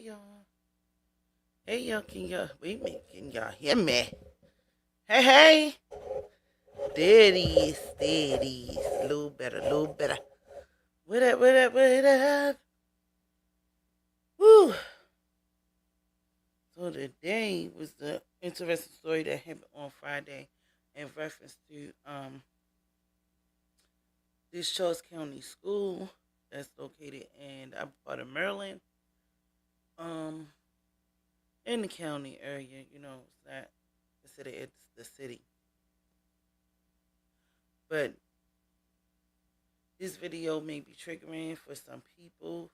y'all. Hey y'all, can y'all wait a minute? Can y'all hear me? Hey, hey. There it is. There it is. A little better, a little better. What up, what up, what up? Woo. So today was the interesting story that happened on Friday in reference to this Charles County school that's located in the upper part of Maryland. Um in the county area, it's not considered it's the city. But this video may be triggering for some people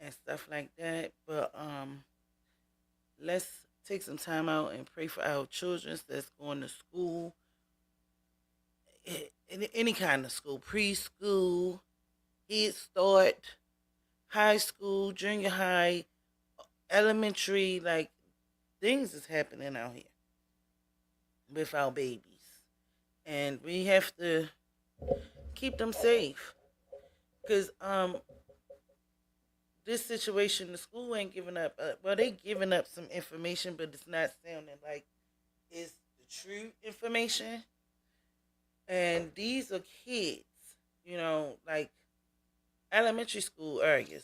and stuff like that. But let's take some time out and pray for our children that's going to school, any kind of school, preschool, Head Start, high school, junior high, elementary, like things is happening out here with our babies. And we have to keep them safe. Because this situation, the school ain't giving up. Well, they giving up some information, but it's not sounding like it's the true information. And these are kids, like elementary school areas.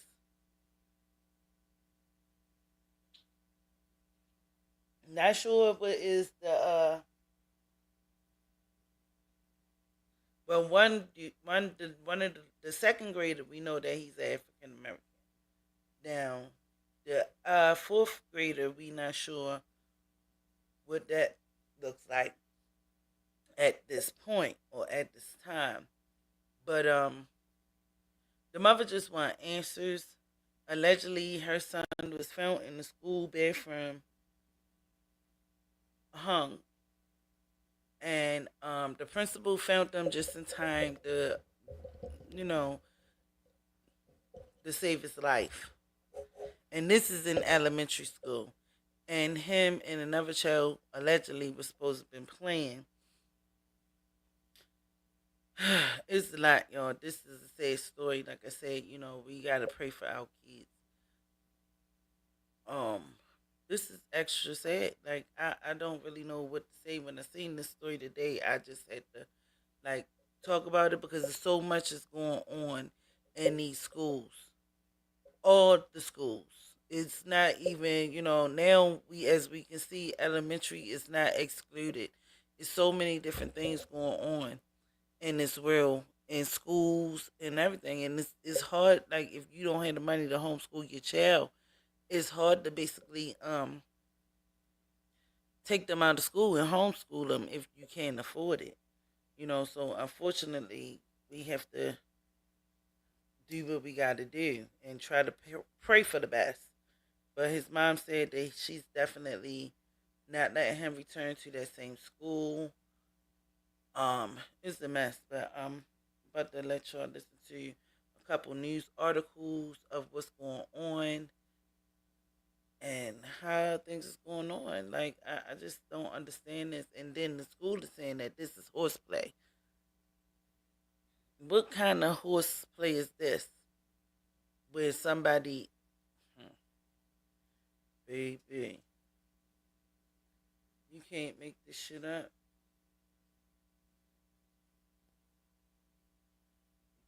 Not sure what is the well, one of the second grader, we know that he's African American. Now, the fourth grader, we not sure what that looks like at this point or at this time. But the mother just want answers. Allegedly, her son was found in the school bathroom, hung, and the principal found them just in time to, you know, to save his life. And this is in elementary school. And him and another child allegedly was supposed to have been playing. It's a lot, y'all. This is a sad story. Like I said, we gotta pray for our kids. Um, this is extra sad. Like I don't really know what to say when I seen this story today. I just had to like talk about it because there's so much is going on in these schools. All the schools. It's not even, now as we can see, elementary is not excluded. It's so many different things going on in this world, in schools and everything. And it's hard, like if you don't have the money to homeschool your child, it's hard to basically take them out of school and homeschool them if you can't afford it. So unfortunately we have to do what we got to do and try to pray for the best. But his mom said that she's definitely not letting him return to that same school. It's a mess, but I'm about to let y'all listen to a couple news articles of what's going on and how things is going on. Like I just don't understand this. And then the school is saying that this is horseplay. What kind of horseplay is this? Where somebody, hmm, baby, you can't make this shit up.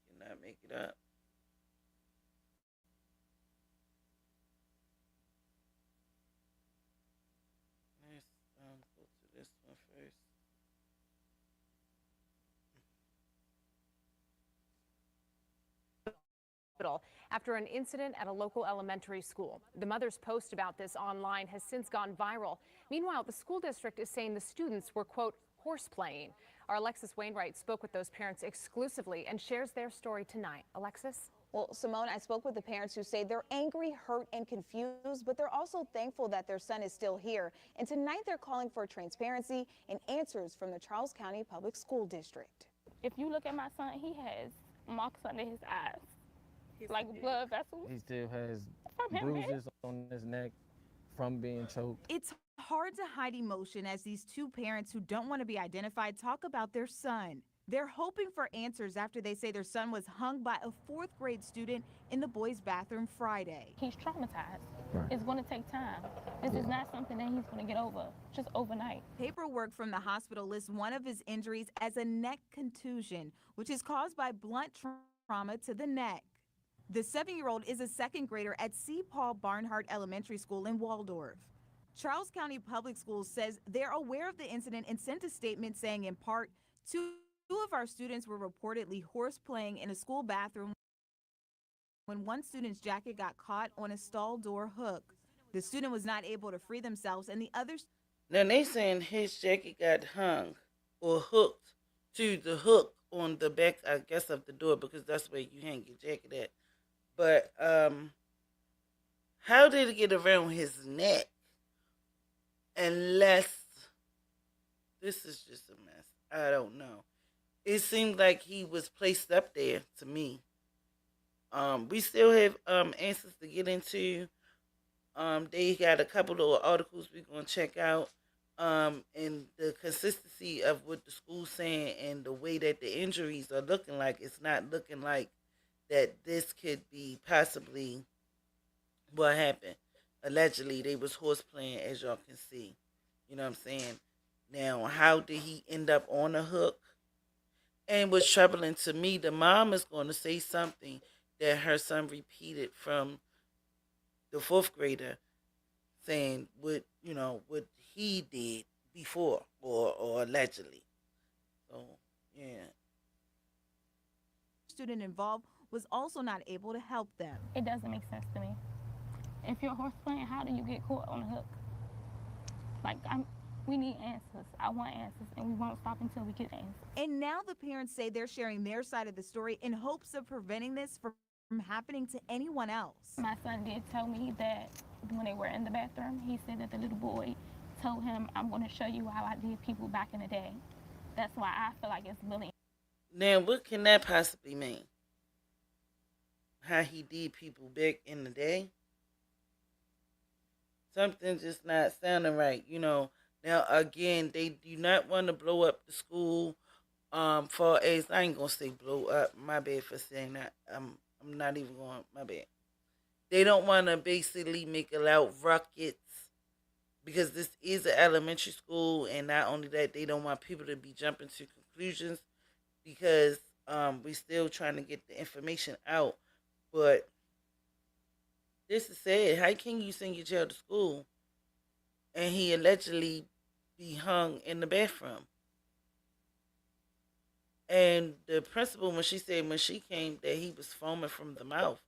You cannot make it up. Let's go to this one first. After an incident at a local elementary school. The mother's post about this online has since gone viral. Meanwhile, the school district is saying the students were, quote, horseplaying. Our Alexis Wainwright spoke with those parents exclusively and shares their story tonight. Alexis? Well, Simone, I spoke with the parents who say they're angry, hurt, and confused, but they're also thankful that their son is still here. And tonight they're calling for transparency and answers from the Charles County Public School District. If you look at my son, he has marks under his eyes, like blood vessels He still has from him. bruises on his neck from being choked. It's hard to hide emotion as these two parents who don't want to be identified talk about their son. They're hoping for answers after they say their son was hung by a fourth grade student in the boys' bathroom Friday. He's traumatized. Right. It's going to take time. This is not something that he's going to get over just overnight. Paperwork from the hospital lists one of his injuries as a neck contusion, which is caused by blunt trauma to the neck. The 7-year-old is a second grader at C. Paul Barnhart Elementary School in Waldorf. Charles County Public Schools says they're aware of the incident and sent a statement saying, in part, two of our students were reportedly horseplaying in a school bathroom when one student's jacket got caught on a stall door hook. The student was not able to free themselves, and the other. Now they saying his jacket got hung or hooked to the hook on the back, I guess, of the door because that's where you hang your jacket at. But how did it get around his neck? Unless this is just a mess. I don't know. It seemed like he was placed up there to me. We still have answers to get into. They got a couple of articles we're gonna check out. And the consistency of what the school's saying and the way that the injuries are looking like, it's not looking like that this could be possibly what happened. Allegedly, they was horseplaying, as y'all can see. You know what I'm saying? Now, how did he end up on a hook? And what's troubling to me, the mom is going to say something that her son repeated from the fourth grader, saying what he did before or allegedly. So yeah. Student involved was also not able to help them. It doesn't make sense to me. If you're horse playing, how do you get caught on a hook? We need answers. I want answers, and we won't stop until we get answers. And now the parents say they're sharing their side of the story in hopes of preventing this from happening to anyone else. My son did tell me that when they were in the bathroom, he said that the little boy told him, "I'm going to show you how I did people back in the day." That's why I feel like it's really. Now, what can that possibly mean? How he did people back in the day? Something just not sounding right, Now, again, they do not want to blow up the school. For as I ain't gonna say blow up. My bad for saying that. I'm not even going. My bad. They don't want to basically make a loud ruckus because this is an elementary school, and not only that, they don't want people to be jumping to conclusions because we still trying to get the information out. But this is sad. How can you send your child to school and he allegedly be hung in the bathroom? And the principal, when she came, that he was foaming from the mouth.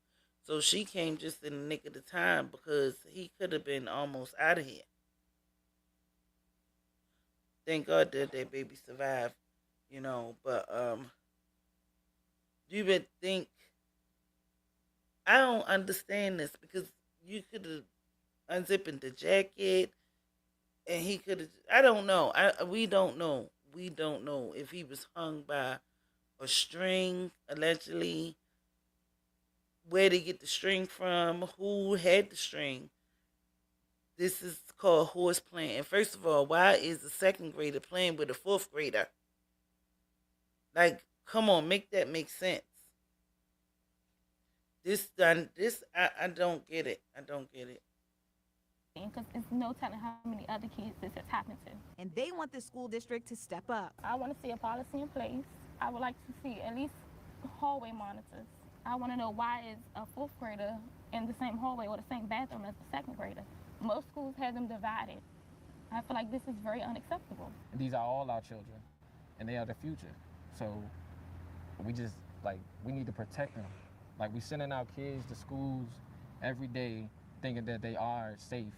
So she came just in the nick of the time because he could have been almost out of here. Thank God that that baby survived, But you would think, I don't understand this because you could have unzipping the jacket and he could have. I don't know. We don't know. We don't know if he was hung by a string, allegedly. Where they get the string from? Who had the string? This is called horseplaying. And first of all, why is a second grader playing with a fourth grader? Like, come on, make that make sense. I don't get it. I don't get it. Because it's no telling how many other kids this has happened to. And they want the school district to step up. I want to see a policy in place. I would like to see at least hallway monitors. I want to know why is a fourth grader in the same hallway or the same bathroom as a second grader. Most schools have them divided. I feel like this is very unacceptable. These are all our children, and they are the future. So we need to protect them. Like, we sending our kids to schools every day thinking that they are safe.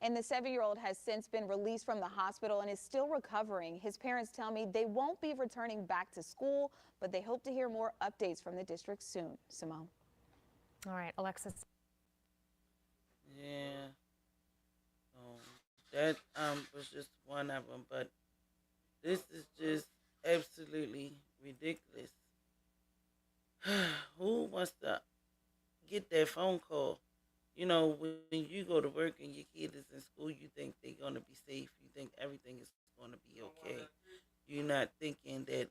And the 7-year-old has since been released from the hospital and is still recovering. His parents tell me they won't be returning back to school, but they hope to hear more updates from the district soon. Simone. All right, Alexis. Yeah. That was just one of them, but this is just absolutely ridiculous. Who wants to get that phone call? When you go to work and your kid is in school, you think they're going to be safe. You think everything is going to be okay. you're not thinking that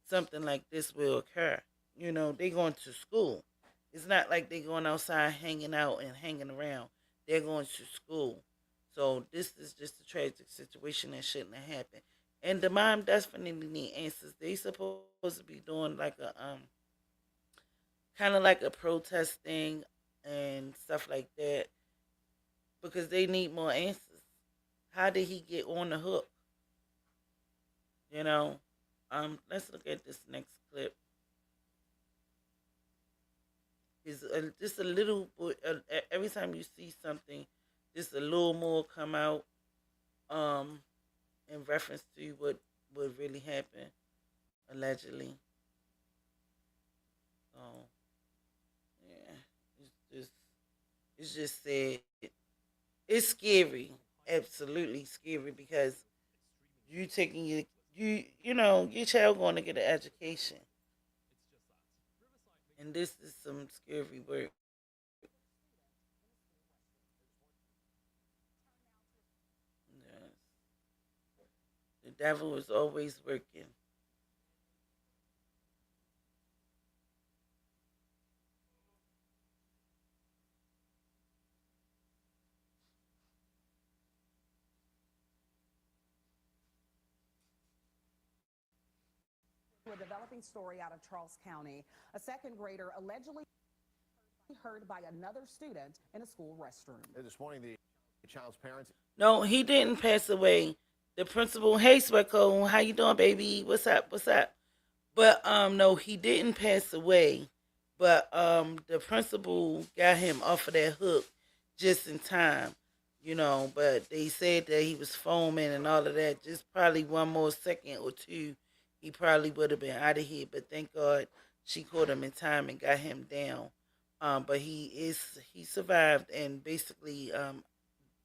something like this will occur. They going to school. It's not like they going outside hanging out and hanging around. They're going to school. So this is just a tragic situation that shouldn't have happened. And the mom definitely need answers. They supposed to be doing like a kind of like a protest thing and stuff like that because they need more answers. How did he get on the hook? You know, let's look at this next clip. Is just a little every time you see something, just a little more come out um in reference to what really happened allegedly. So yeah, it's just it's just sad. It's scary, absolutely scary because you taking your child going to get an education, and this is some scary work. Yes. The devil is always working. A developing story out of Charles County. A second grader allegedly hurt by another student in a school restroom. This morning, the child's parents. No, he didn't pass away. The principal, hey Swecko, how you doing, baby? What's up? What's up? But no, he didn't pass away. But the principal got him off of that hook just in time. But they said that he was foaming and all of that. Just probably one more second or two, he probably would have been out of here. But thank God she caught him in time and got him down. But he survived, and basically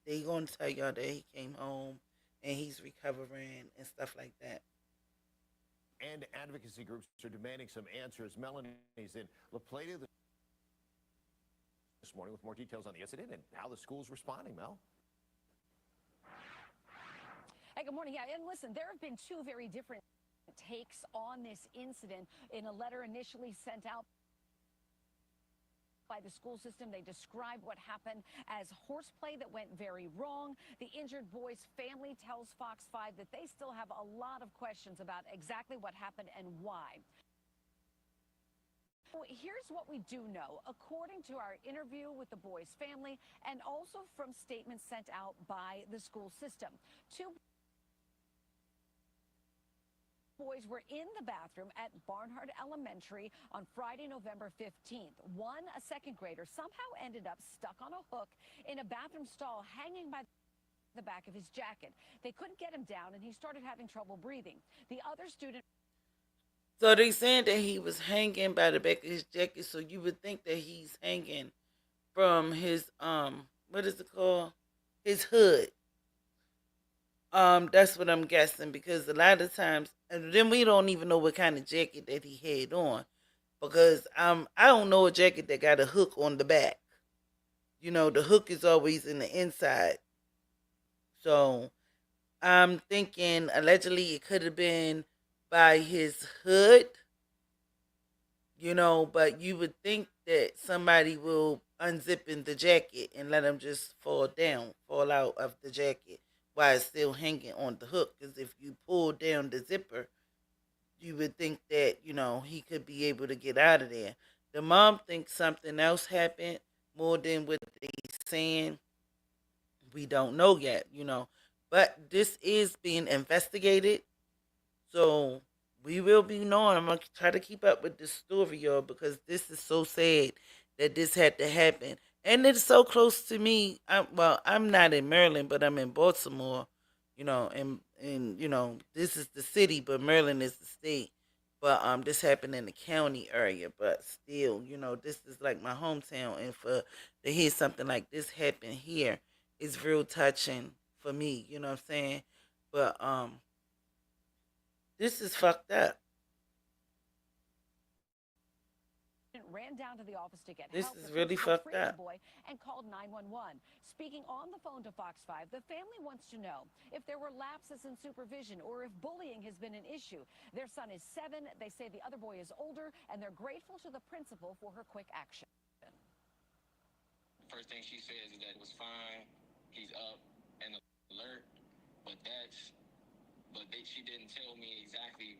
they gonna tell y'all that he came home and he's recovering and stuff like that. And advocacy groups are demanding some answers. Melanie's in La Plata this morning with more details on the incident and how the school's responding, Mel. Hey, good morning. Yeah, and listen, there have been two very different takes on this incident. In a letter initially sent out by the school system, they described what happened as horseplay that went very wrong. The injured boy's family tells Fox 5 that they still have a lot of questions about exactly what happened and why. Here's what we do know. According to our interview with the boy's family and also from statements sent out by the school system, two boys were in the bathroom at Barnhart Elementary on Friday, November 15th. One, a second grader, somehow ended up stuck on a hook in a bathroom stall hanging by the back of his jacket. They couldn't get him down, and he started having trouble breathing. The other student. So they saying that he was hanging by the back of his jacket, so you would think that he's hanging from his what is it called? His hood. That's what I'm guessing because a lot of times, and then we don't even know what kind of jacket that he had on, because I don't know a jacket that got a hook on the back. The hook is always in the inside. So I'm thinking allegedly it could have been by his hood, but you would think that somebody will unzip in the jacket and let him just fall out of the jacket while it's still hanging on the hook. Because if you pull down the zipper, you would think that, he could be able to get out of there. The mom thinks something else happened more than what they saying. We don't know yet. But this is being investigated. So we will be knowing. I'm gonna try to keep up with this story, y'all, because this is so sad that this had to happen, and it's so close to me. I'm not in Maryland, but I'm in Baltimore. And this is the city, but Maryland is the state. But this happened in the county area, but still, this is like my hometown, and for to hear something like this happen here is real touching for me. You know what I'm saying? But this is fucked up. ran down to the office to get This help. is The really principal fucked freed the up. boy and called 911. Speaking on the phone to Fox 5, the family wants to know if there were lapses in supervision or if bullying has been an issue. Their son is 7. They say the other boy is older, and they're grateful to the principal for her quick action. First thing she says is that it was fine. He's up and alert, but she didn't tell me exactly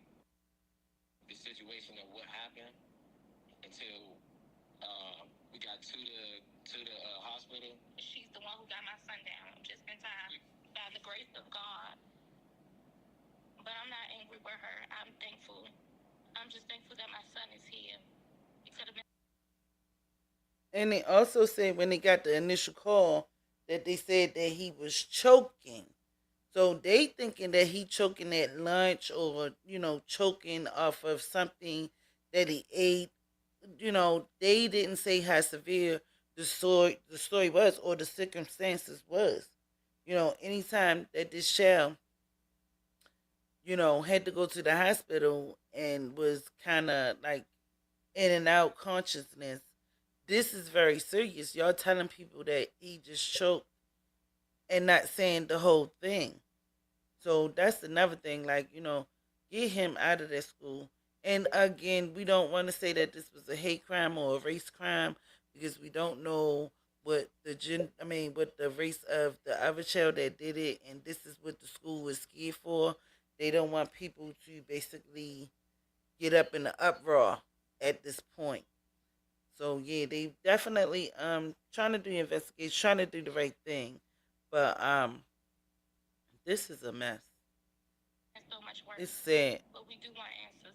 the situation of what happened until we got to the hospital. She's the one who got my son down just in time by the grace of God. But I'm not angry with her. I'm thankful. I'm just thankful that my son is here. He could have been. And they also said when they got the initial call that they said that he was choking. So they thinking that he choking at lunch or choking off of something that he ate. They didn't say how severe the story was or the circumstances was. Anytime that this child had to go to the hospital and was kind of like in and out consciousness. This is very serious. Y'all telling people that he just choked and not saying the whole thing. So that's another thing. Like, get him out of that school. And again, we don't want to say that this was a hate crime or a race crime because we don't know what the race of the other child that did it, and this is what the school was scared for. They don't want people to basically get up in the uproar at this point. So yeah, they definitely trying to do investigation, trying to do the right thing. But this is a mess. So much work. It's sad. But we do want answers.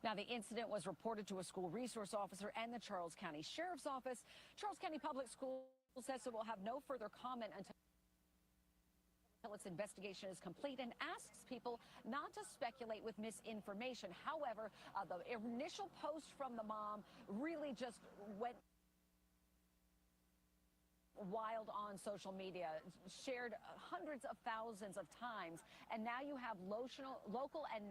Now, the incident was reported to a school resource officer and the Charles County Sheriff's Office. Charles County Public Schools says it will have no further comment until its investigation is complete and asks people not to speculate with misinformation. However, the initial post from the mom really just went wild on social media, shared hundreds of thousands of times, and now you have local and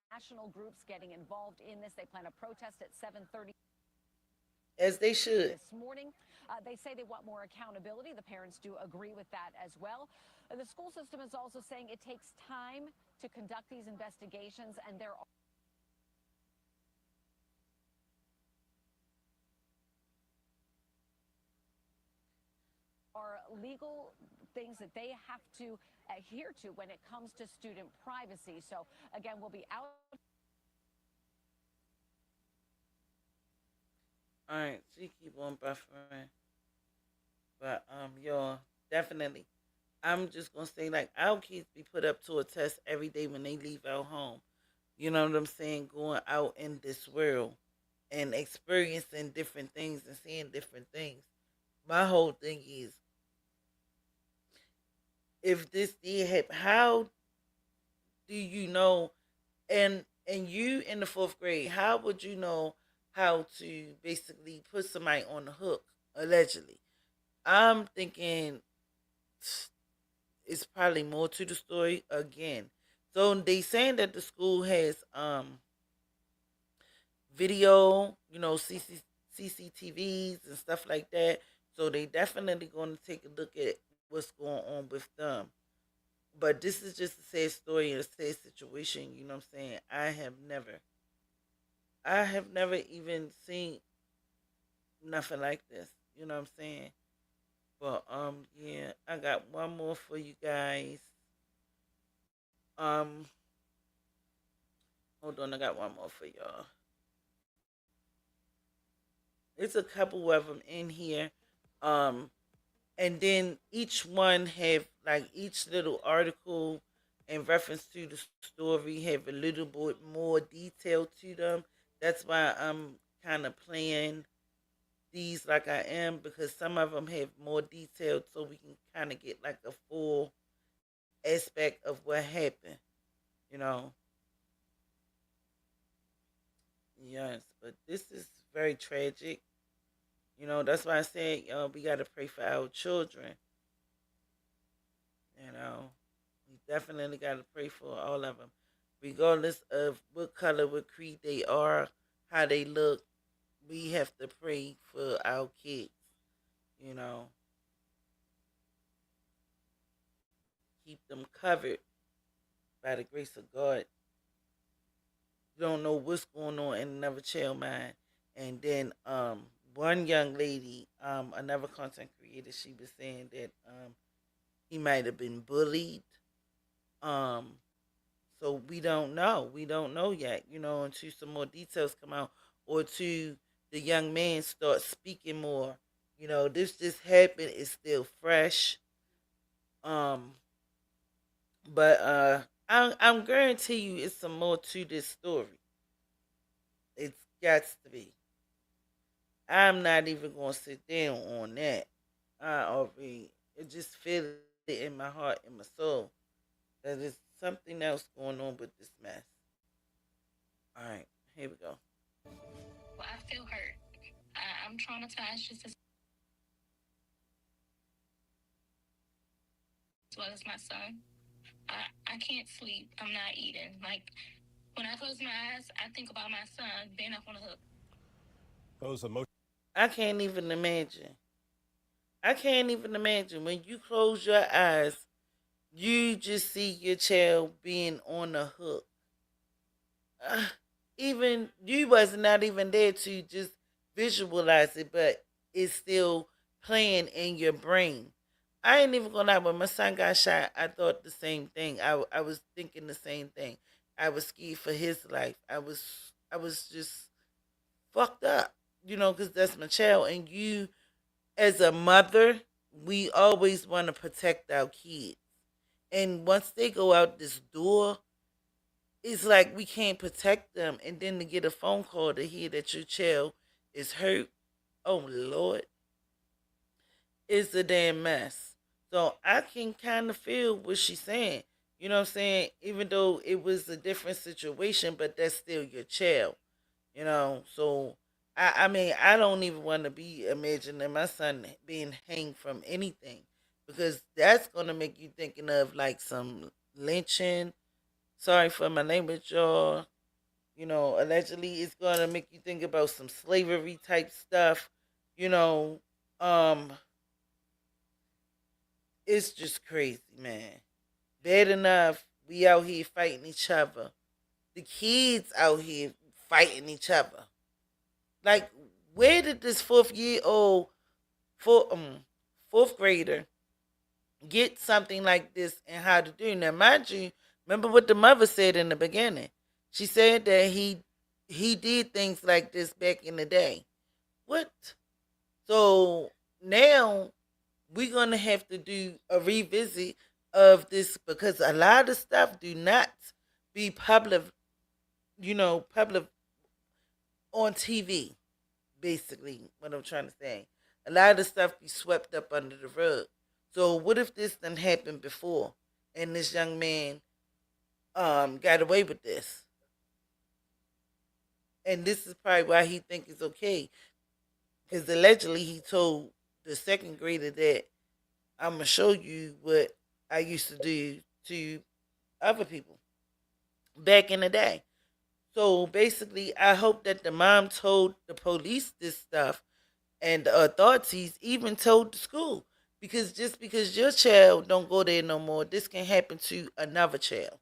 national groups getting involved in this. They plan a protest at 7:30 As they should. this morning. They say they want more accountability. The parents do agree with that as well. The school system is also saying it takes time to conduct these investigations, and there are legal things that they have to adhere to when it comes to student privacy. So again, we'll be out. All right, she keep on buffering, but y'all definitely. I'm just gonna say like our kids be put up to a test every day when they leave our home. You know what I'm saying? Going out in this world and experiencing different things and seeing different things. My whole thing is, if this did happen, how do you know? And you in the fourth grade, how would you know how to basically put somebody on the hook? Allegedly, I'm thinking it's probably more to the story again. So they saying that the school has video, CCTVs and stuff like that. So they definitely going to take a look at what's going on with them. But this is just a sad story and a sad situation. You know what I'm saying? I have never even seen nothing like this. You know what I'm saying? But yeah, I got one more for you guys. Um, hold on, I got one more for y'all. It's a couple of them in here. Um, and then each one have like each little article in reference to the story have a little bit more detail to them. That's why I'm kind of playing these like I am because some of them have more detail so we can kind of get like a full aspect of what happened. You know, yes, but this is very tragic. That's why I said, we got to pray for our children. We definitely got to pray for all of them, regardless of what color, what creed they are, how they look. We have to pray for our kids, you know, keep them covered by the grace of God. You don't know what's going on in another child mind. And then one young lady, another content creator, she was saying that he might have been bullied. Um, so we don't know. We don't know yet, until some more details come out or to the young man start speaking more. This just happened. It's still fresh. Um, but I'm guarantee you, it's some more to this story. It's got to be. I'm not even gonna sit down on that. I already, it just feel it in my heart, in my soul, that there's something else going on with this mess. All right, here we go. Well, I feel hurt. I'm traumatized just as well as my son. I can't sleep. I'm not eating. Like, when I close my eyes, I think about my son being up on a hook. Those emotions. I can't even imagine. I can't even imagine when you close your eyes, you just see your child being on the hook. Uh, Even you was not even there to just visualize it, but it's still playing in your brain. I ain't even gonna lie. When my son got shot, I thought the same thing. I was thinking the same thing. I was scared for his life. I was just fucked up, because that's my child. And you, as a mother, we always want to protect our kids. And once they go out this door, it's like we can't protect them. And then to get a phone call to hear that your child is hurt, oh Lord, it's a damn mess. So I can kind of feel what she's saying. You know what I'm saying? Even though it was a different situation, but that's still your child. So I mean, I don't even want to be imagining my son being hanged from anything, because that's gonna make you thinking of like some lynching. Sorry for my language, y'all. Allegedly, it's gonna make you think about some slavery type stuff. You know, um, it's just crazy, man. Bad enough we out here fighting each other. The kids out here fighting each other. Like, where did this 4th year old, four, fourth grader get something like this and how to do? Now, mind you, remember what the mother said in the beginning. She said that he did things like this back in the day. What? So now we're gonna have to do a revisit of this, because a lot of stuff do not be public, public on TV. Basically, what I'm trying to say, a lot of the stuff be swept up under the rug. So what if this done happened before, and this young man got away with this, and this is probably why he think it's okay, because allegedly he told the second grader that I'm gonna show you what I used to do to other people back in the day. So basically, I hope that the mom told the police this stuff, and the authorities even told the school, because just because your child don't go there no more, this can happen to another child.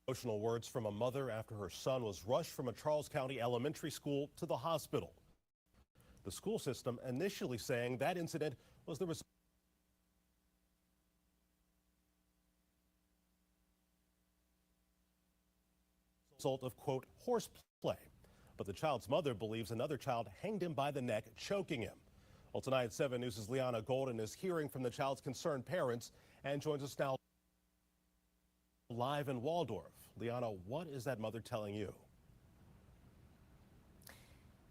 Emotional words from a mother after her son was rushed from a Charles County elementary school to the hospital. The school system initially saying that incident was the result of, quote, horseplay. But the child's mother believes another child hanged him by the neck, choking him. Well, tonight at 7 News' Liana Golden is hearing from the child's concerned parents and joins us now live in Waldorf. Liana, what is that mother telling you?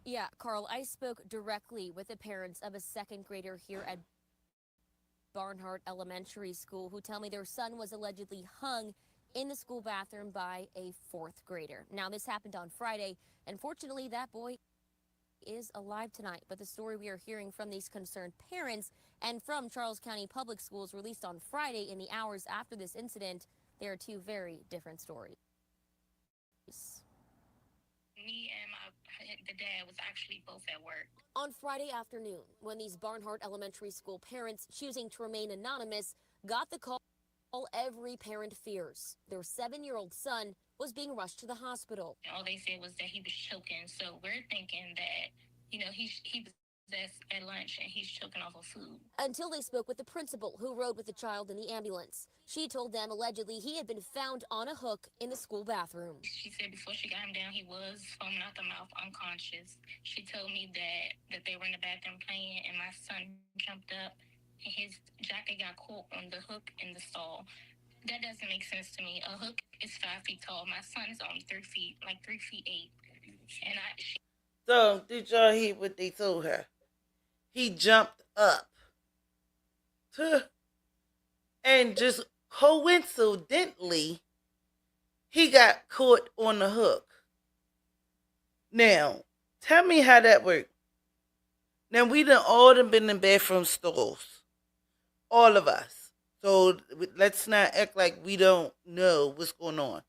Yeah, Carl, I spoke directly with the parents of a second grader here at Barnhart Elementary School who tell me their son was allegedly hung in the school bathroom by a fourth grader. Now, this happened on Friday, and fortunately, that boy is alive tonight. But the story we are hearing from these concerned parents and from Charles County Public Schools released on Friday in the hours after this incident, they are two very different stories. Me and the dad was actually both at work. On Friday afternoon, when these Barnhart Elementary School parents choosing to remain anonymous got the call every parent fears. Their 7-year-old son was being rushed to the hospital. All they said was that he was choking, so we're thinking that, he was at lunch and he's choking off of food. Until they spoke with the principal who rode with the child in the ambulance. She told them allegedly he had been found on a hook in the school bathroom. She said before she got him down, he was foaming out the mouth, unconscious. She told me that they were in the bathroom playing, and my son jumped up, and his jacket got caught on the hook in the stall. That doesn't make sense to me. A hook is 5 feet tall. My son is only 3 feet, like 3 feet 8. And So, did y'all hear what they told her? He jumped up. And just coincidentally, he got caught on the hook. Now, tell me how that worked. Now, we done all done been in bathroom stalls. All of us. So, let's not act like we don't know what's going on.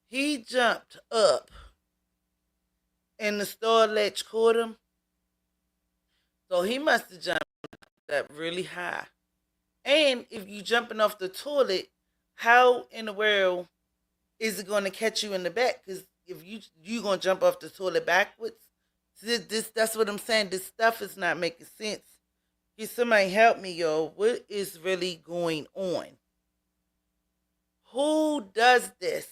He jumped up and the stall latch caught him. So, he must have jumped up really high. And if you jumping off the toilet, how in the world is it going to catch you in the back? Because if you gonna jump off the toilet backwards, that's what I'm saying. This stuff is not making sense. Can somebody help me, yo? What is really going on? Who does this?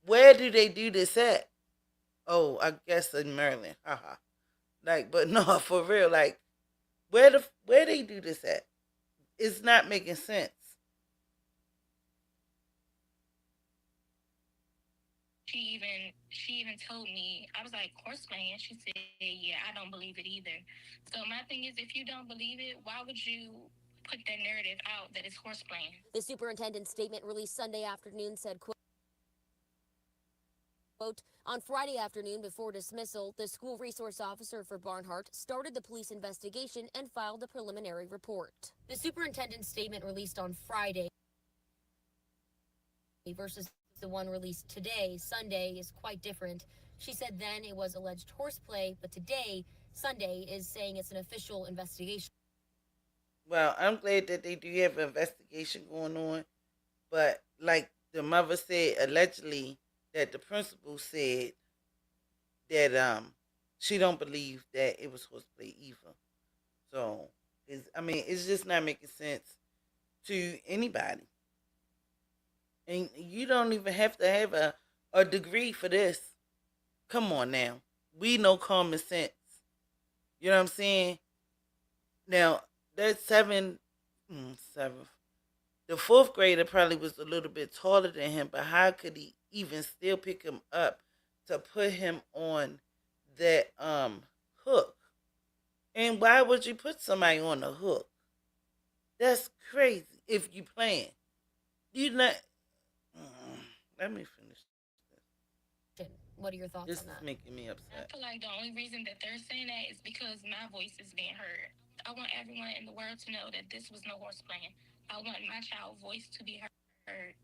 Where do they do this at? Oh, I guess in Maryland. Haha. Like, but no, for real. Like, where they do this at? It's not making sense. She even told me, I was like, Horseplaying. She said, yeah, I don't believe it either. So my thing is, if you don't believe it, why would you put that narrative out that it's Horseplaying? The superintendent's statement released Sunday afternoon said, quote, on Friday afternoon before dismissal, the school resource officer for Barnhart started the police investigation and filed a preliminary report. The superintendent's statement released on Friday versus the one released today, Sunday, is quite different. She said then it was alleged horseplay, but today, Sunday, is saying it's an official investigation. Well, I'm glad that they do have an investigation going on, but like the mother said, allegedly that the principal said that she don't believe that it was horseplay either. So it's just not making sense to anybody. And you don't even have to have a degree for this. Come on now. We know common sense. You know what I'm saying? Now, that seventh. The fourth grader probably was a little bit taller than him, but how could he even still pick him up to put him on that hook? And why would you put somebody on a hook? That's crazy. If you playing, you not. Let me finish. What are your thoughts This on is that? making me upset. I feel like the only reason that they're saying that is because my voice is being heard. I want everyone in the world to know that this was no horseplaying. I want my child's voice to be heard.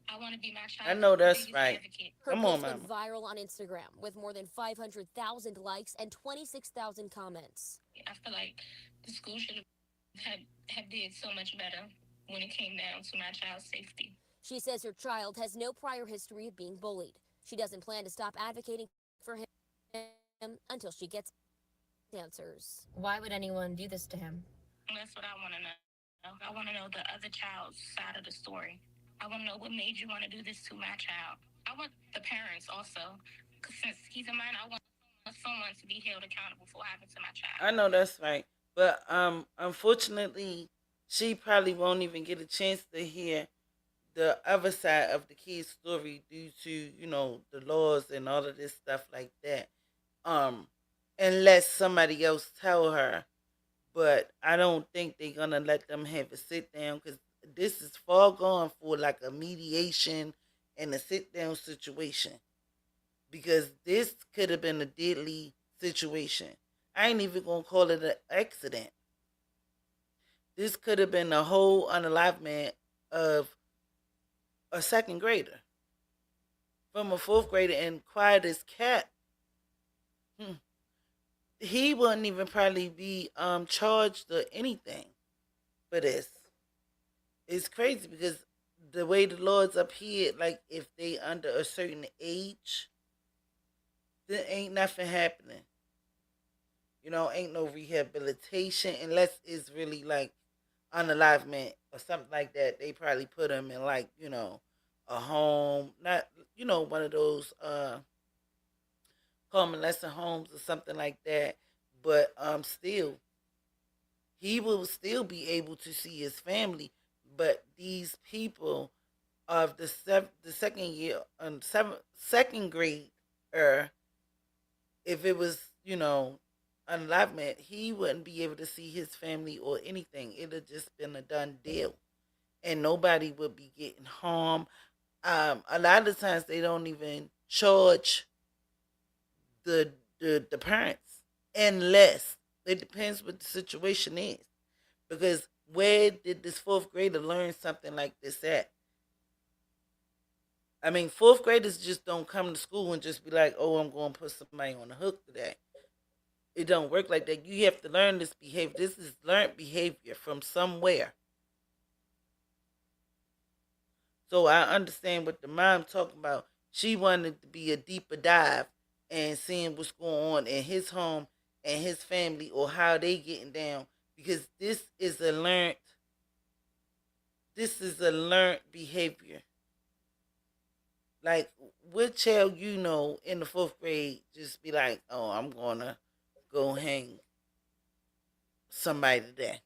I want to be my I child's know that's biggest right. advocate. Her Come post on, went mama. viral on Instagram with more than 500,000 likes and 26,000 comments. I feel like the school should have did so much better when it came down to my child's safety. She says her child has no prior history of being bullied. She doesn't plan to stop advocating for him until she gets answers. Why would anyone do this to him? That's what I want to know. I want to know the other child's side of the story. I want to know what made you want to do this to my child. I want the parents also, because since he's a minor, I want someone to be held accountable for what happened to my child. I know that's right. But unfortunately, she probably won't even get a chance to hear the other side of the kid's story due to, the laws and all of this stuff like that. Um, unless somebody else tell her. But I don't think they're gonna let them have a sit down because this is far gone for like a mediation and a sit down situation. Because this could have been a deadly situation. I ain't even gonna call it an accident. This could have been a whole unalivement of a second grader. from a fourth grader and quiet as cat. Hmm. He wouldn't even probably be charged or anything for this. It's crazy because the way the laws up here, like if they under a certain age, there ain't nothing happening. Ain't no rehabilitation unless it's really like unalivement or something like that. They probably put him in like a home, not one of those convalescent homes or something like that. But still, he will still be able to see his family. But these people of the second year second grade, if it was unalignment, he wouldn't be able to see his family or anything. It'd have just been a done deal, and nobody would be getting harmed. A lot of times they don't even charge the parents unless it depends what the situation is. Because where did this fourth grader learn something like this at? I mean, fourth graders just don't come to school and just be like, "Oh, I'm going to put somebody on the hook today." It don't work like that. You have to learn this behavior. This is learned behavior from somewhere. So I understand what the mom talking about. She wanted to be a deeper dive and seeing what's going on in his home and his family or how they getting down because this is a learned behavior. Like what child in the fourth grade just be like, "Oh, I'm gonna go hang somebody today,"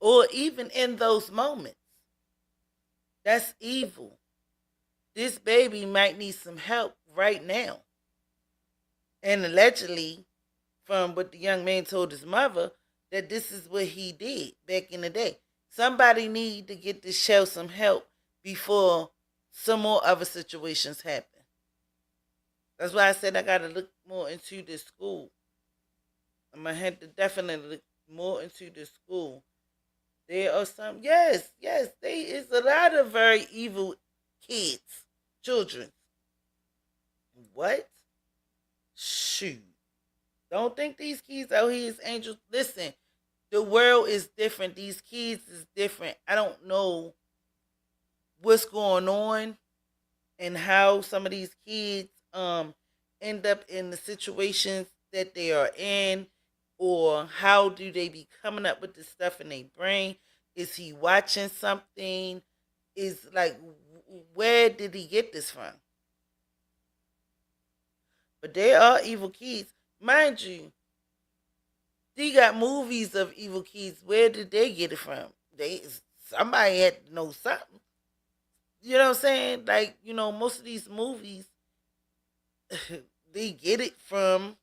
or even in those moments, that's evil. This baby might need some help right now, and allegedly, from what the young man told his mother, that this is what he did back in the day. Somebody need to get this child some help before some more other situations happen. That's why I said I gotta look more into this school. I'm gonna have to definitely look more into this school. There are some, yes, there is a lot of very evil kids, children. What? Shoot. Don't think these kids out here is angels. Listen, the world is different. These kids is different. I don't know what's going on and how some of these kids end up in the situations that they are in, or how do they be coming up with this stuff in their brain. Is he watching something? Is like, where did he get this from? But they are evil kids, mind you. They got movies of evil kids. Where did they get it from? Somebody had to know something. You know what I'm saying? Like, most of these movies, they get it from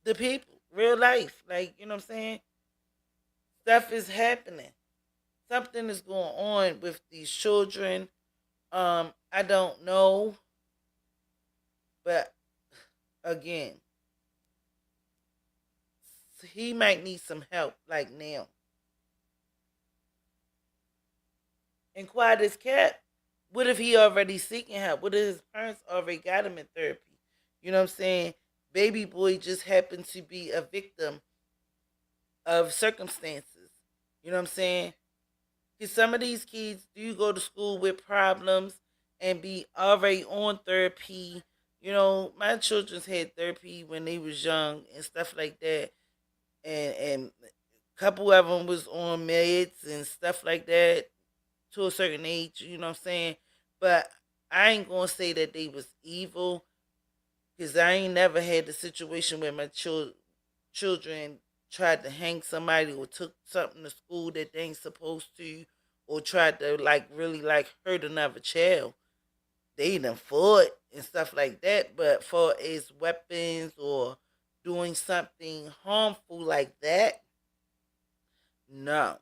the people, real life. Like, you know what I'm saying? Stuff is happening. Something is going on with these children. I don't know, but again, he might need some help, like now. And quiet as cat. What if he already seeking help? What if his parents already got him in therapy? You know what I'm saying? Baby boy just happened to be a victim of circumstances. You know what I'm saying? Because some of these kids do go to school with problems and be already on therapy. My children's had therapy when they was young and stuff like that. And a couple of them was on meds and stuff like that to a certain age, you know what I'm saying? But I ain't gonna say that they was evil because I ain't never had the situation where my children tried to hang somebody or took something to school that they ain't supposed to, or tried to like really like hurt another child. They done fought and stuff like that, but for as weapons or doing something harmful like that, no.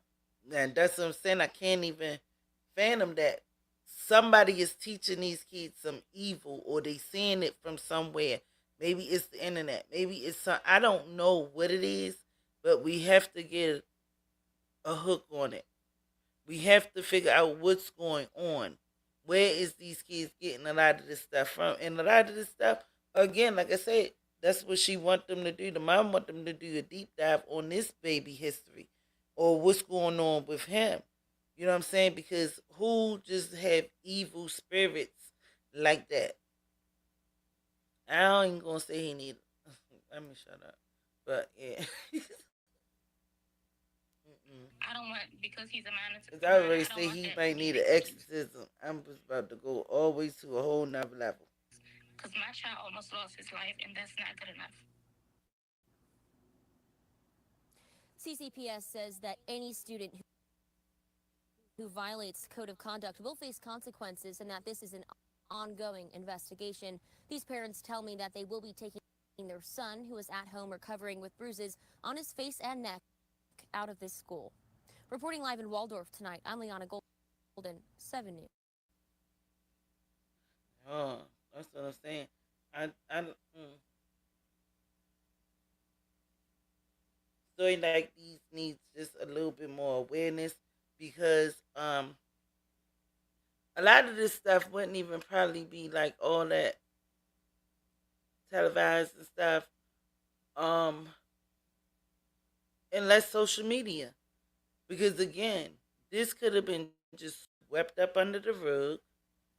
And that's what I'm saying. I can't even fathom that somebody is teaching these kids some evil, or they seeing it from somewhere. Maybe it's the internet. Maybe it's some, I don't know what it is, but we have to get a hook on it. We have to figure out what's going on. Where is these kids getting a lot of this stuff from? And a lot of this stuff, again, like I said, that's what she want them to do. The mom want them to do a deep dive on this baby history or what's going on with him. You know what I'm saying? Because who just have evil spirits like that? I ain't gonna say he need. Let me shut up. But yeah. I don't want, because he's a minor to 'Cause I mine, already I don't say want he that to might be need an an excuse. exorcism. I'm just about to go always to a whole nother level. Because my child almost lost his life, and that's not good enough. CCPS says that any student who violates code of conduct will face consequences and that this is an ongoing investigation. These parents tell me that they will be taking their son, who is at home recovering with bruises on his face and neck, out of this school. Reporting live in Waldorf tonight, I'm Liana Golden, 7 News. Oh, that's what I'm saying. Story like these needs just a little bit more awareness because a lot of this stuff wouldn't even probably be like all that televised and stuff um unless social media, because again, this could have been just swept up under the rug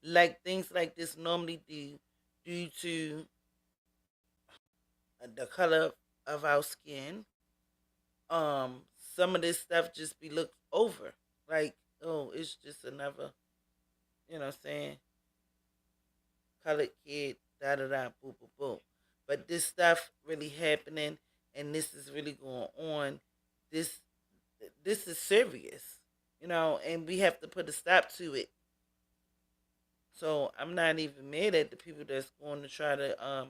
like things like this normally do due to the color of our skin. Some of this stuff just be looked over like, oh, it's just another, you know what I'm saying, colored kid, da da da, boo boo boo. But this stuff really happening, and this is really going on. This this is serious, you know, and we have to put a stop to it. So I'm not even mad at the people that's going to try to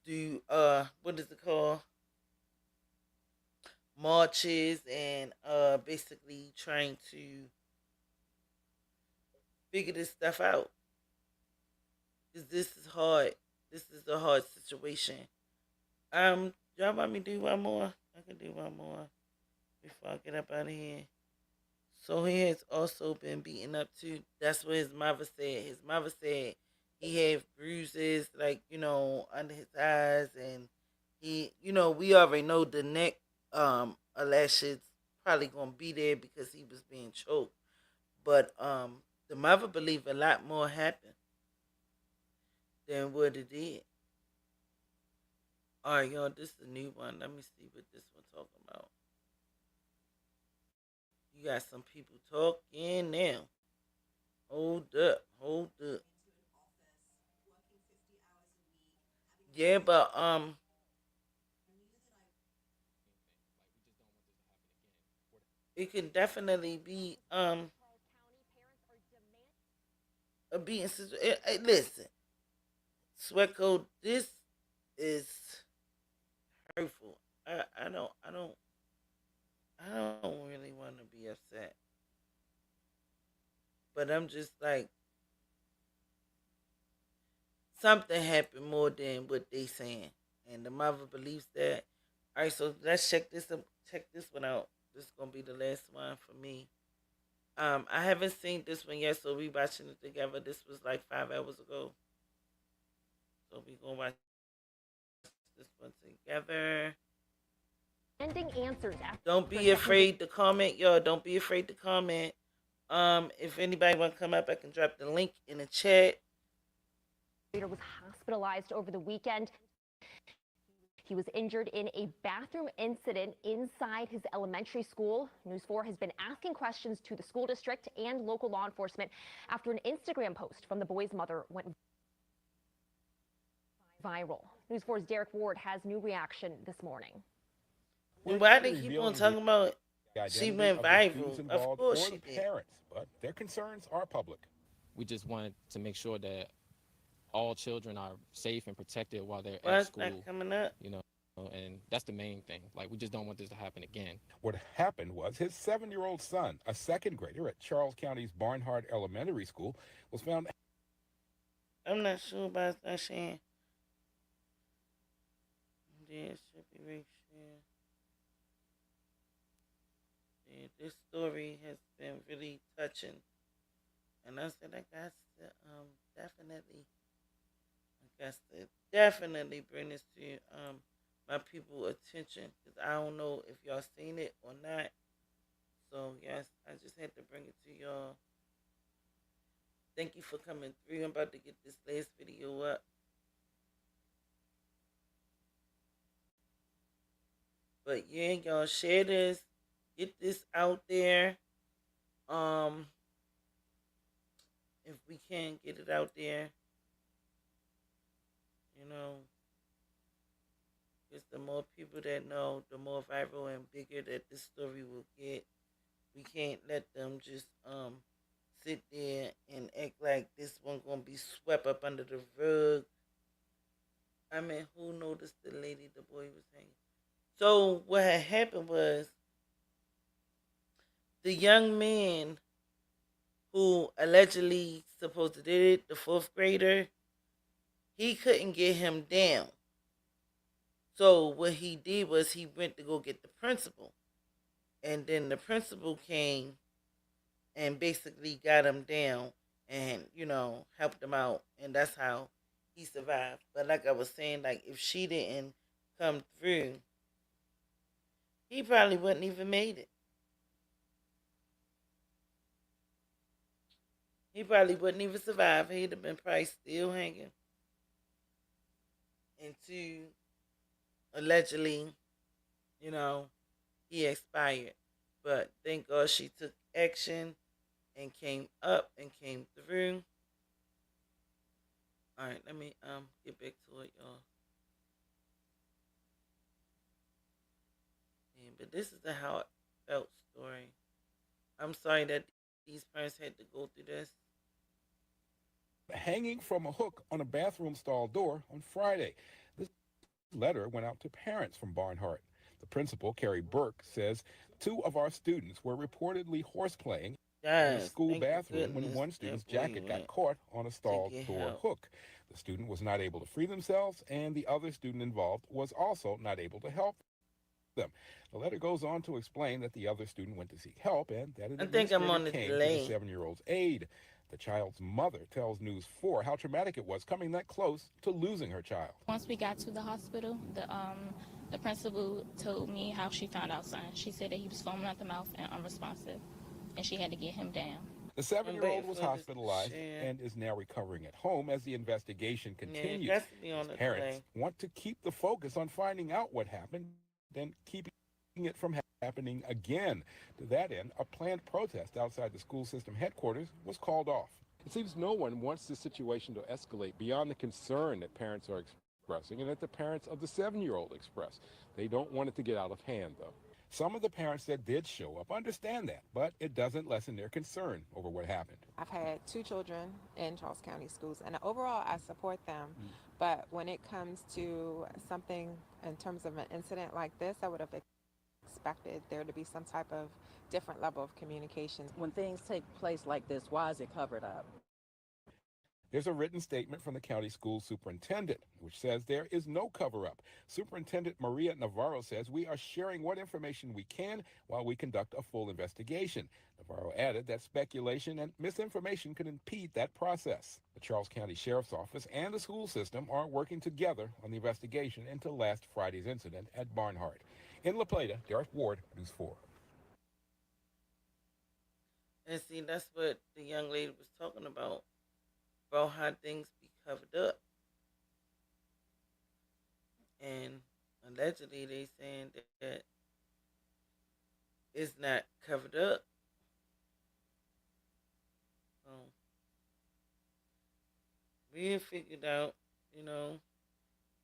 do what is it called, marches and basically trying to figure this stuff out. Cause this is hard. This is a hard situation. Y'all want me to do one more? I can do one more before I get up out of here. So he has also been beaten up too. That's what his mother said. His mother said he had bruises, like, you know, under his eyes, and he, you know, we already know the neck Alledged probably gonna be there because he was being choked. But the mother believed a lot more happened than what it did. All right, y'all, this is a new one. Let me see what this one talking about. You got some people talking now. Hold up, hold up. Yeah, but it can definitely be a beating situation. Listen, Sweco, this is hurtful. I don't really want to be upset, but I'm just like, something happened more than what they saying, and the mother believes that. All right, so let's check this up. Check this one out. This is gonna be the last one for me. I haven't seen this one yet, so we watching it together. This was like 5 hours ago, so we gonna watch this one together. Ending answers after Don't be afraid to comment, y'all. Don't be afraid to comment. If anybody want to come up, I can drop the link in the chat. Was hospitalized over the weekend. He was injured in a bathroom incident inside his elementary school. News 4 has been asking questions to the school district and local law enforcement after an Instagram post from the boy's mother went viral. News 4's Derek Ward has new reaction this morning. Why they keep on talking about she went viral? Of course she did. Parents, but their concerns are public. We just wanted to make sure that all children are safe and protected while they're Why at it's not school. coming up? You know, and that's the main thing. Like, we just don't want this to happen again. What happened was his 7-year-old son, a second grader at Charles County's Barnhart Elementary School, was found. I'm not sure about that, Shan. Yeah, it should be right there. Yeah, this story has been really touching, and I said I got to definitely, I got to definitely bring this to my people attention because I don't know if y'all seen it or not. So yes, I just had to bring it to y'all. Thank you for coming through. I'm about to get this last video up. But yeah, y'all share this, get this out there. Um, if we can get it out there, you know, because the more people that know, the more viral and bigger that this story will get. We can't let them just sit there and act like this one gonna be swept up under the rug. I mean, who noticed the lady the boy was hanging? So what had happened was the young man who allegedly supposed to did it, the fourth grader, he couldn't get him down. So what he did was he went to go get the principal. And then the principal came and basically got him down and, helped him out. And that's how he survived. But like I was saying, like if she didn't come through, he probably wouldn't even made it. He probably wouldn't even survive. He'd have been probably still hanging. Until allegedly, you know, he expired. But thank God she took action and came up and came through. All right, let me get back to it, y'all. Yeah, but this is the how it felt story. I'm sorry that these parents had to go through this. Hanging from a hook on a bathroom stall door on Friday. This letter went out to parents from Barnhart. The principal, Carrie Burke, says two of our students were reportedly horseplaying in a Yes, school thank bathroom when goodness one student's that boy jacket got went caught on a to stall get door help. hook. The student was not able to free themselves, and the other student involved was also not able to help them. The letter goes on to explain that the other student went to seek help and that an I think I'm administrator on the came to the delay. 7-year-old's aid. The child's mother tells News 4 how traumatic it was coming that close to losing her child. Once we got to the hospital, the principal told me how she found out son. She said that he was foaming at the mouth and unresponsive, and she had to get him down. The I'm 7-year-old waiting was for this to hospitalized share. and is now recovering at home as the investigation Yeah, it continues. got to be His on the parents delay. want to keep the focus on finding out what happened and keeping it from happening again. To that end, a planned protest outside the school system headquarters was called off. It seems no one wants the situation to escalate beyond the concern that parents are expressing and that the parents of the 7-year-old express. They don't want it to get out of hand, though. Some of the parents that did show up understand that, but it doesn't lessen their concern over what happened. I've had two children in Charles County schools, and overall I support them. But when it comes to something in terms of an incident like this, I would have expected there to be some type of different level of communication. When things take place like this, why is it covered up? There's a written statement from the county school superintendent, which says there is no cover-up. Superintendent Maria Navarro says we are sharing what information we can while we conduct a full investigation. Navarro added that speculation and misinformation could impede that process. The Charles County Sheriff's Office and the school system are working together on the investigation into last Friday's incident at Barnhart. In La Plata, Derek Ward, News 4. And see, that's what the young lady was talking about how things be covered up. And allegedly they saying that it's not covered up. So we figured out,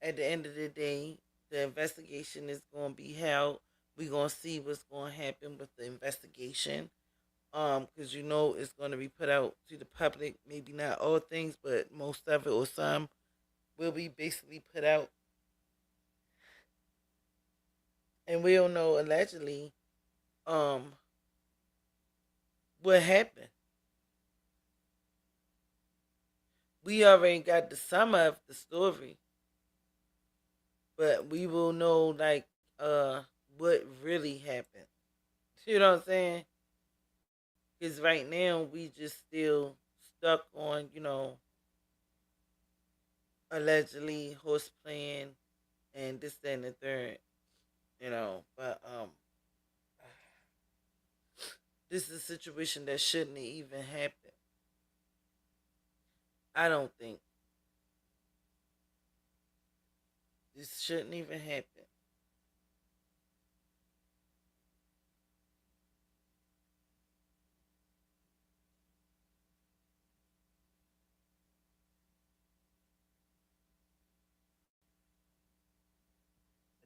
at the end of the day, the investigation is going to be held. We're going to see what's going to happen with the investigation. Because it's going to be put out to the public. Maybe not all things, but most of it or some will be basically put out. And we'll know allegedly what happened. We already got the sum of the story, but we will know what really happened. You know what I'm saying? Because right now we just still stuck on, allegedly horse playing and this, that, and the third, But this is a situation that shouldn't even happen. I don't think this shouldn't even happen.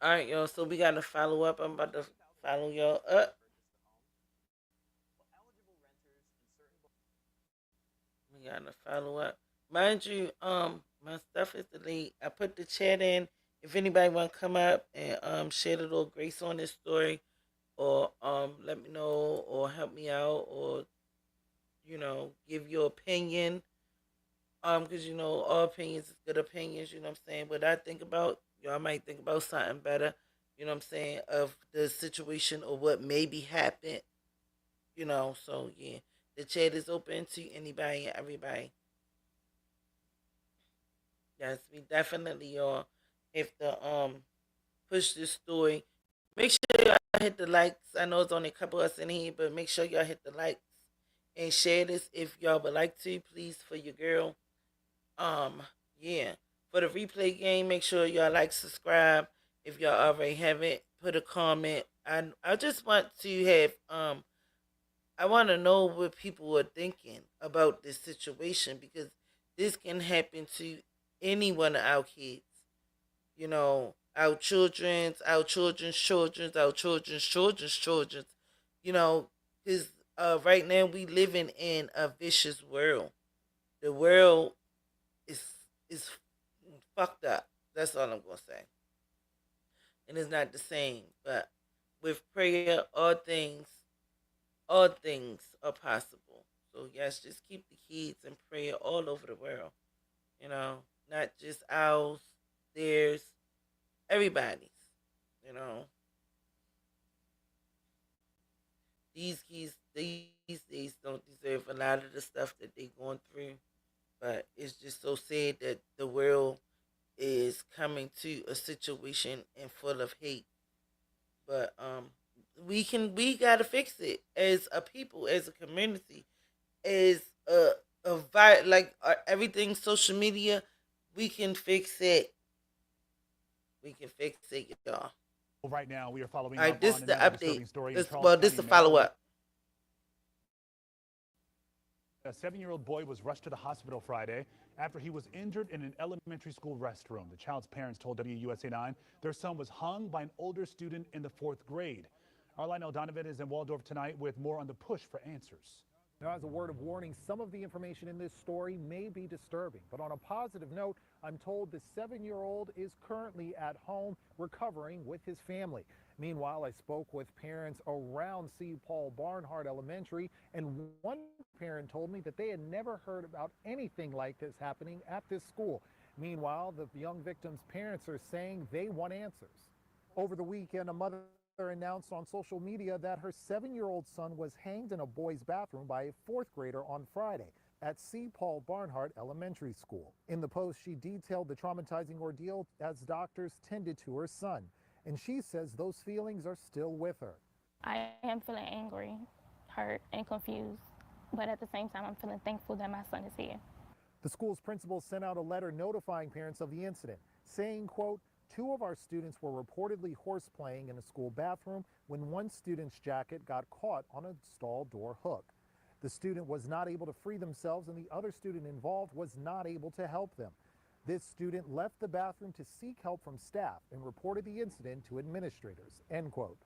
All right, y'all. So we got to follow up. I'm about to follow y'all up. We got to follow up. Mind you, my stuff is delayed. I put the chat in. If anybody want to come up and share a little grace on this story, or let me know, or help me out, or give your opinion. Because all opinions is good opinions. You know what I'm saying. What I think about, y'all might think about something better. You know what I'm saying, of the situation or what maybe happened. So yeah, the chat is open to anybody and everybody. Yes, we definitely y'all have to push this story. Make sure y'all hit the likes. I know it's only a couple of us in here, but make sure y'all hit the likes and share this if y'all would like to, please, for your girl. Um, yeah. For the replay game, make sure y'all like, subscribe. If y'all already haven't, put a comment. I just want to have I want to know what people are thinking about this situation, because this can happen to any one of our kids. Our children's children's, our children's children's children's. Because right now we living in a vicious world. The world is is fucked up. That's all I'm gonna say. And it's not the same, but with prayer, all things are possible. So yes, just keep the kids in prayer all over the world. Not just ours, theirs, everybody's. You know, these kids these days don't deserve a lot of the stuff that they're going through. But it's just so sad that the world is coming to a situation and full of hate. But we gotta fix it as a people, as a community, as like everything social media. We can fix it. We can fix it, y'all. Well, right now, we are All following right, up this on is the another update. disturbing story in This Charles well, this County, is the follow Maryland. up. A 7-year-old boy was rushed to the hospital Friday after he was injured in an elementary school restroom. The child's parents told WUSA 9 their son was hung by an older student in the 4th grade. Our Lionel Donovan is in Waldorf tonight with more on the push for answers. Now, as a word of warning, some of the information in this story may be disturbing. But on a positive note, I'm told the 7-year-old is currently at home recovering with his family. Meanwhile, I spoke with parents around C. Paul Barnhart Elementary, and one parent told me that they had never heard about anything like this happening at this school. Meanwhile, the young victim's parents are saying they want answers. Over the weekend, a mother announced on social media that her 7-year-old son was hanged in a boys' bathroom by a 4th grader on Friday at C. Paul Barnhart Elementary School. In the post, she detailed the traumatizing ordeal as doctors tended to her son, and she says those feelings are still with her. I am feeling angry, hurt, and confused, but at the same time, I'm feeling thankful that my son is here. The school's principal sent out a letter notifying parents of the incident, saying, quote, "Two of our students were reportedly horseplaying in a school bathroom when one student's jacket got caught on a stall door hook. The student was not able to free themselves, and the other student involved was not able to help them. This student left the bathroom to seek help from staff and reported the incident to administrators," end quote.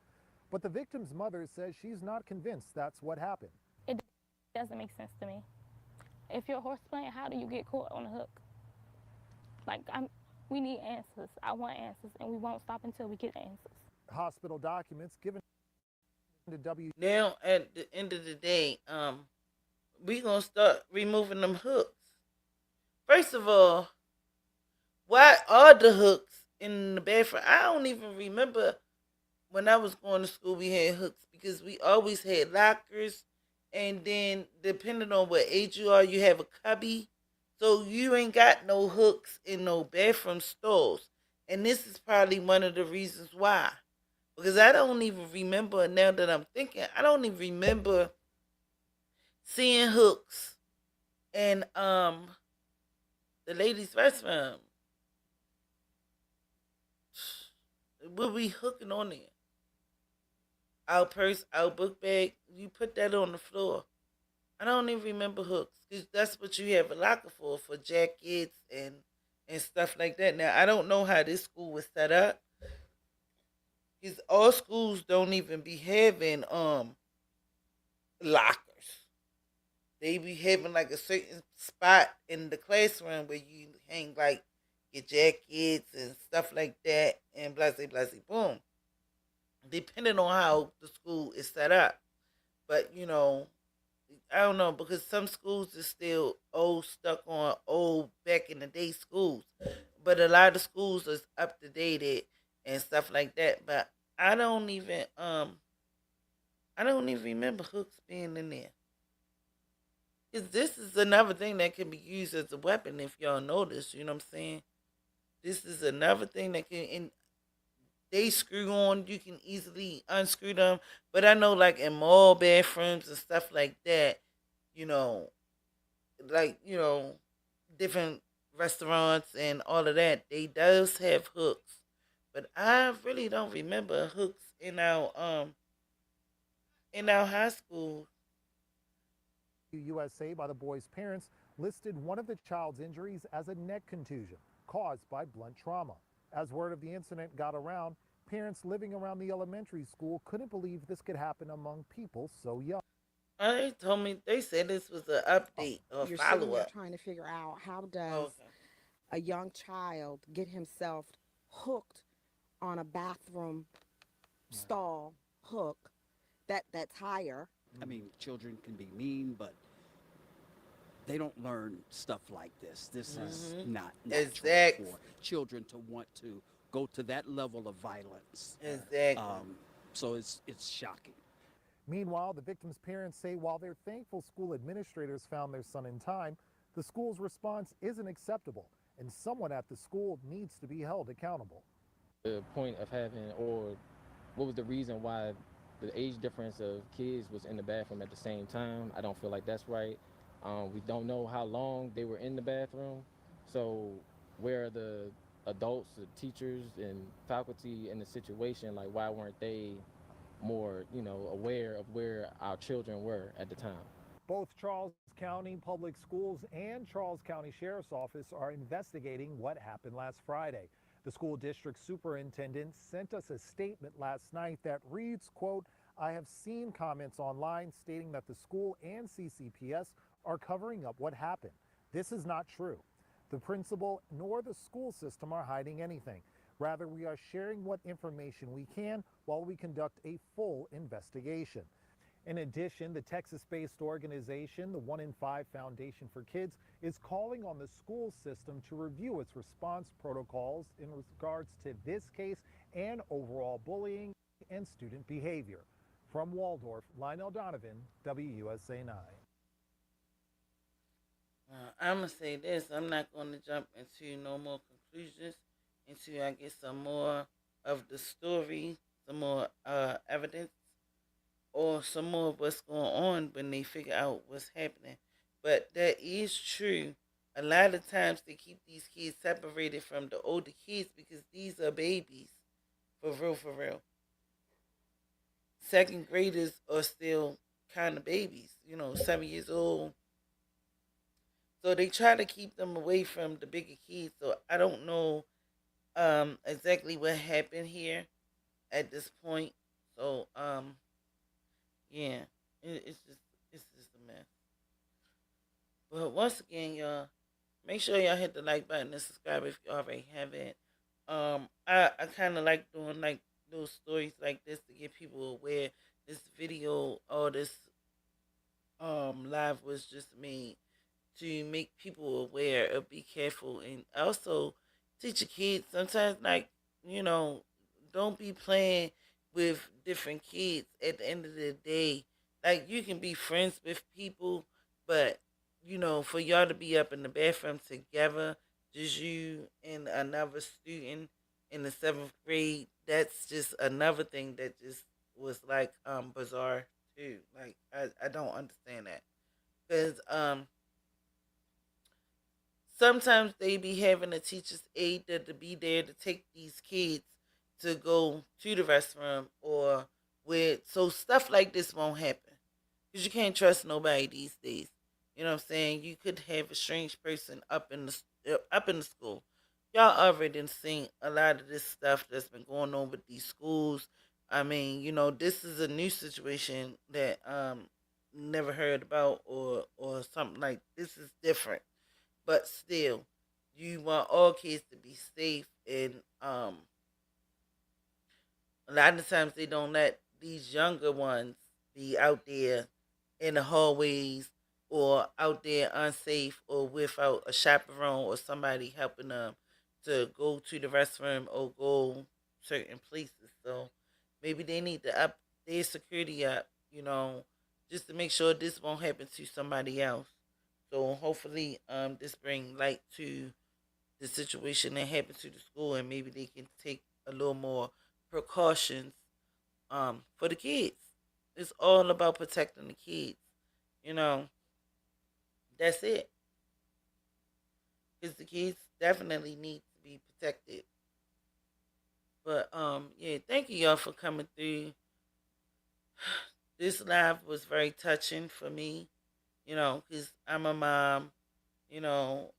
But the victim's mother says she's not convinced that's what happened. It doesn't make sense to me. If you're horseplaying, how do you get caught on a hook? We need answers. I want answers, and we won't stop until we get answers. Hospital documents given to W. Now, at the end of the day, we gonna start removing them hooks. First of all, why are the hooks in the bathroom? I don't even remember when I was going to school, we had hooks because we always had lockers, and then depending on what age you are, you have a cubby. So you ain't got no hooks in no bathroom stalls, and this is probably one of the reasons why. Because I don't even remember now that I'm thinking. I don't even remember seeing hooks in the ladies' restroom. We'll be hooking on there. Our purse, our book bag, you put that on the floor. I don't even remember hooks because that's what you have a locker for jackets and stuff like that. Now I don't know how this school was set up because all schools don't even be having lockers. They be having like a certain spot in the classroom where you hang like your jackets and stuff like that and blah blah blah boom. Depending on how the school is set up. But I don't know because some schools is still old stuck on old back in the day schools. But a lot of schools is up to date and stuff like that. But I don't even remember hooks being in there. Cause this is another thing that can be used as a weapon if y'all notice, you know what I'm saying? This is another thing that can and they screw on, you can easily unscrew them. But I know like in mall bathrooms and stuff like that, you know, like, different restaurants and all of that, they does have hooks. But I really don't remember hooks in our high school. USA by the boy's parents listed one of the child's injuries as a neck contusion caused by blunt trauma. As word of the incident got around, parents living around the elementary school couldn't believe this could happen among people so young. They told me they said this was an update or You're sitting follow there up. trying to figure out how Oh, does okay. a young child get himself hooked on a bathroom stall hook that's higher. I mean, children can be mean, but they don't learn stuff like this. This is not natural Exact. for children to want to go to that level of violence. Exactly. So it's shocking. Meanwhile, the victim's parents say while they're thankful school administrators found their son in time, the school's response isn't acceptable and someone at the school needs to be held accountable. The point of having, or what was the reason why the age difference of kids was in the bathroom at the same time? I don't feel like that's right. We don't know how long they were in the bathroom. So where are the adults, the teachers, and faculty in the situation? Like, why weren't they more, aware of where our children were at the time? Both Charles County Public Schools and Charles County Sheriff's Office are investigating what happened last Friday. The school district superintendent sent us a statement last night that reads, quote, "I have seen comments online stating that the school and CCPS are covering up what happened. This is not true. The principal nor the school system are hiding anything. Rather, we are sharing what information we can while we conduct a full investigation." In addition, the Texas-based organization, the 1 in 5 Foundation for Kids, is calling on the school system to review its response protocols in regards to this case and overall bullying and student behavior. From Waldorf, Lionel Donovan, WUSA 9. I'm going to say this. I'm not going to jump into no more conclusions until I get some more of the story, some more evidence, or some more of what's going on when they figure out what's happening. But that is true. A lot of times they keep these kids separated from the older kids because these are babies. For real, for real. Second graders are still kind of babies, 7 years old. So they try to keep them away from the bigger kids. So I don't know exactly what happened here at this point. So yeah, it's just a mess. But once again, y'all, make sure y'all hit the like button and subscribe if you already haven't. I kind of like doing like those stories like this to get people aware. This video or this live was just made to make people aware of be careful and also teach your kids sometimes like, don't be playing with different kids at the end of the day. Like you can be friends with people, but for y'all to be up in the bathroom together, just you and another student in the seventh grade, that's just another thing that just was like bizarre too. Like I don't understand that. Because sometimes they be having a teacher's aide to be there to take these kids to go to the restroom or with so stuff like this won't happen because you can't trust nobody these days. You know what I'm saying? You could have a strange person up in the school. Y'all already done seen a lot of this stuff that's been going on with these schools. I mean, this is a new situation that never heard about or something like this is different, but still, you want all kids to be safe, and a lot of times they don't let these younger ones be out there in the hallways or out there unsafe or without a chaperone or somebody helping them to go to the restroom or go certain places. So maybe they need to up their security up, just to make sure this won't happen to somebody else. So hopefully, this bring light to the situation that happened to the school, and maybe they can take a little more precautions, for the kids. It's all about protecting the kids. You know, that's it. Because the kids definitely need to be protected. But yeah, thank you y'all for coming through. This live was very touching for me. Because I'm a mom. You know,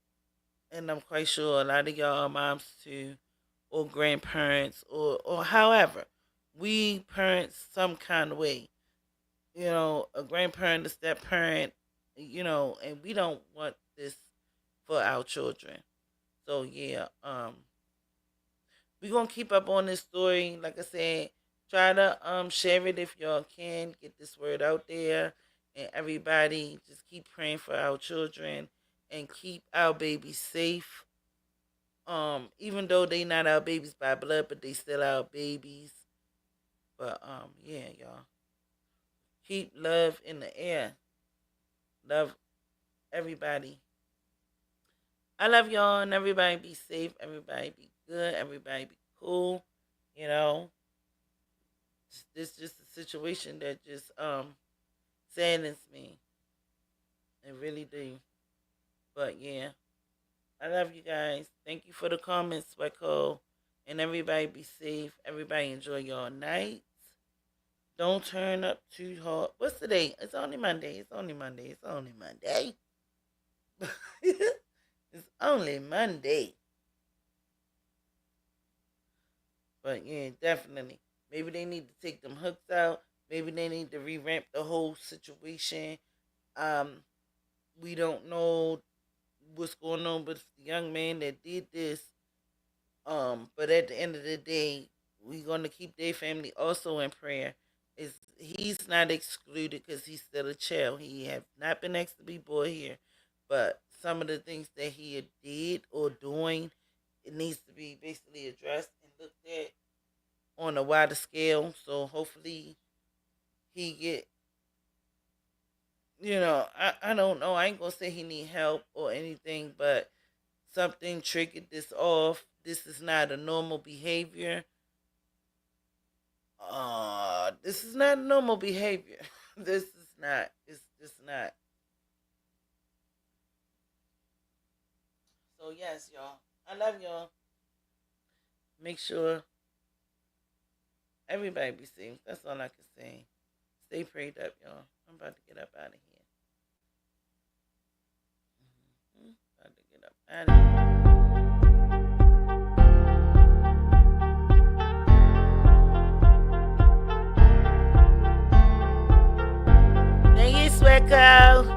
and I'm quite sure a lot of y'all are moms too, or grandparents, or however. We parents some kind of way. A grandparent, a step parent, and we don't want this for our children. So yeah, we're gonna keep up on this story. Like I said, try to share it if y'all can. Get this word out there, and everybody just keep praying for our children and keep our babies safe. Even though they not our babies by blood, but they still our babies. But yeah, y'all. Keep love in the air. Love everybody. I love y'all, and everybody be safe. Everybody be good. Everybody be cool. You know, this just a situation that just saddens me. It really do. But yeah, I love you guys. Thank you for the comments, Sweco. And everybody be safe. Everybody enjoy your night. Don't turn up too hard. What's the day? It's only Monday. It's only Monday. It's only Monday. It's only Monday. But yeah, definitely. Maybe they need to take them hooks out. Maybe they need to revamp the whole situation. We don't know what's going on with the young man that did this. But at the end of the day, we're gonna keep their family also in prayer. Is he's not excluded because he's still a child. He have not been asked to be born here, but some of the things that he did or doing, it needs to be basically addressed and looked at on a wider scale. So hopefully he get. I don't know. I ain't gonna say he need help or anything, but something triggered this off. This is not a normal behavior. This is not normal behavior. This is not. It's just not. So yes, y'all. I love y'all. Make sure everybody be safe. That's all I can say. Stay prayed up, y'all. I'm about to get up out of here. About to get up out of here. Thank you, Swecko.